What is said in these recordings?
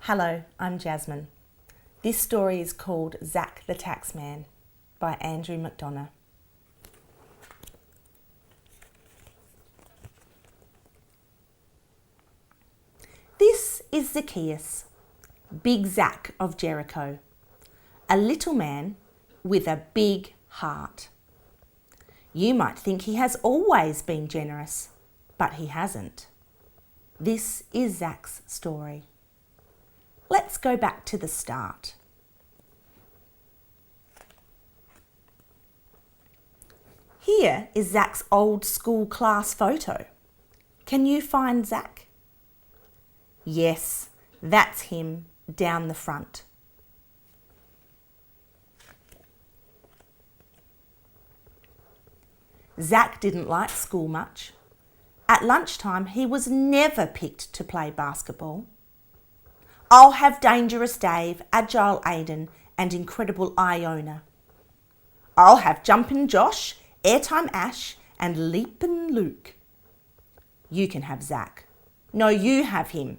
Hello, I'm Jasmine. This story is called Zac the Taxman by McDonough. This is Zacchaeus, Big Zac of Jericho, a little man with a big heart. You might think he has always been generous, but he hasn't. This is Zac's story. Let's go back to the start. Here is Zac's old school class photo. Can you find Zac? Yes, that's him down the front. Zac didn't like school much. At lunchtime, he was never picked to play basketball. I'll have Dangerous Dave, Agile Aiden and Incredible Iona. I'll have Jumpin' Josh, Airtime Ash and Leapin' Luke. You can have Zac. No, you have him.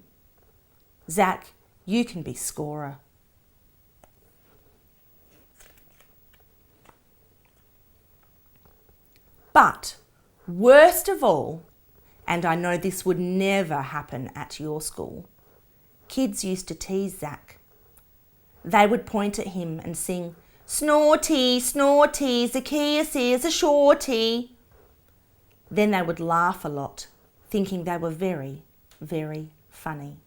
Zac, you can be scorer. But worst of all, and I know this would never happen at your school, kids used to tease Zac. They would point at him and sing, "Snorty, snorty, Zacchaeus is a shorty." Then they would laugh a lot, thinking they were very, very funny.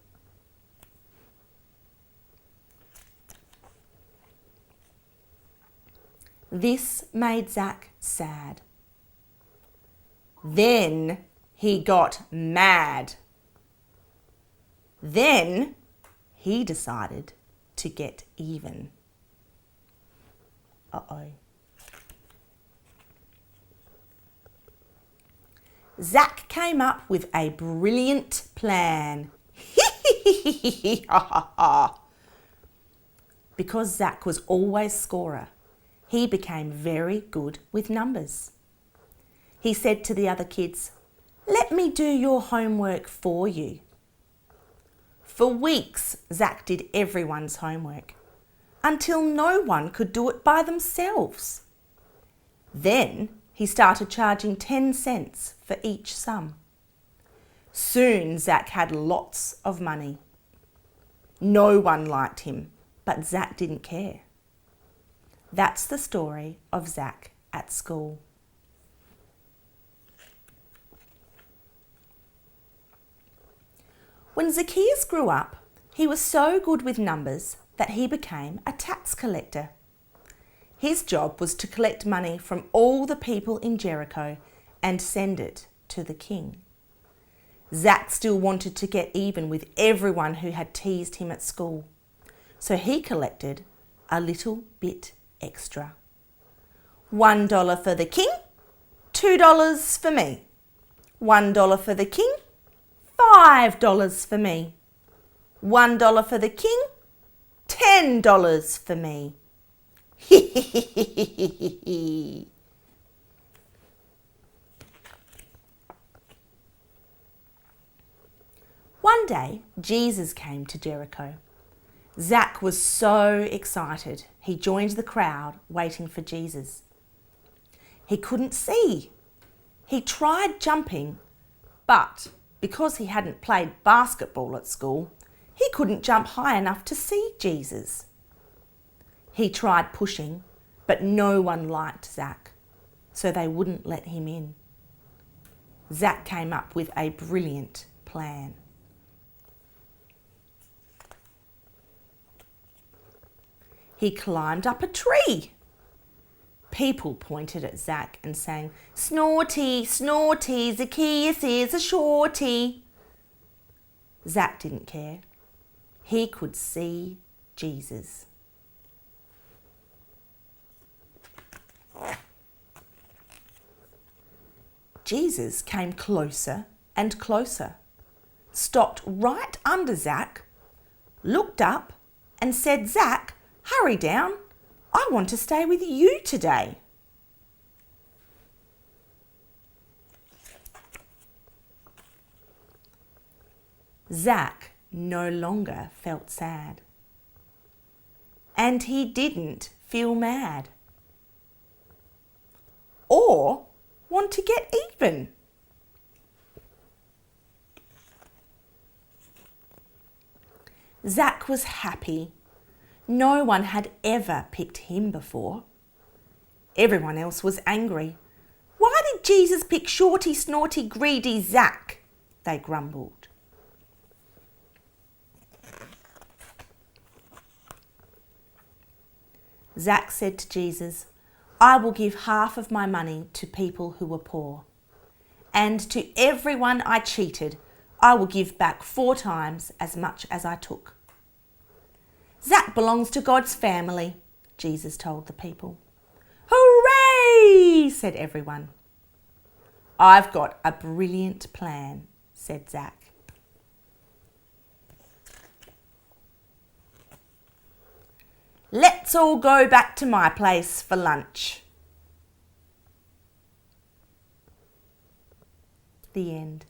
This made Zac sad. Then he got mad. Then he decided to get even. Uh-oh. Zac came up with a brilliant plan. Because Zac was always scorer, he became very good with numbers. He said to the other kids, "Let me do your homework for you." For weeks, Zac did everyone's homework, until no one could do it by themselves. Then he started charging 10 cents for each sum. Soon Zac had lots of money. No one liked him, but Zac didn't care. That's the story of Zac at school. When Zacchaeus grew up, he was so good with numbers that he became a tax collector. His job was to collect money from all the people in Jericho and send it to the king. Zac still wanted to get even with everyone who had teased him at school, so he collected a little bit extra. $1 for the king, $2 for me. $1 for the king, $5 for me. $1 for the king, $10 for me. One day, Jesus came to Jericho. Zac was so excited, he joined the crowd waiting for Jesus. He couldn't see. He tried jumping, but because he hadn't played basketball at school, he couldn't jump high enough to see Jesus. He tried pushing, but no one liked Zac, so they wouldn't let him in. Zac came up with a brilliant plan. He climbed up a tree. People pointed at Zac and sang, "Snorty, snorty, Zacchaeus is a shorty." Zac didn't care. He could see Jesus. Jesus came closer and closer, stopped right under Zac, looked up and said, "Zac, hurry down. I want to stay with you today." Zac no longer felt sad. And he didn't feel mad or want to get even. Zac was happy. No one had ever picked him before. Everyone else was angry. "Why did Jesus pick shorty, snorty, greedy Zac?" they grumbled. Zac said to Jesus, "I will give half of my money to people who are poor. And to everyone I cheated, I will give back 4 times as much as I took." "Zac belongs to God's family," Jesus told the people. "Hooray!" said everyone. "I've got a brilliant plan," said Zac. "Let's all go back to my place for lunch." The end.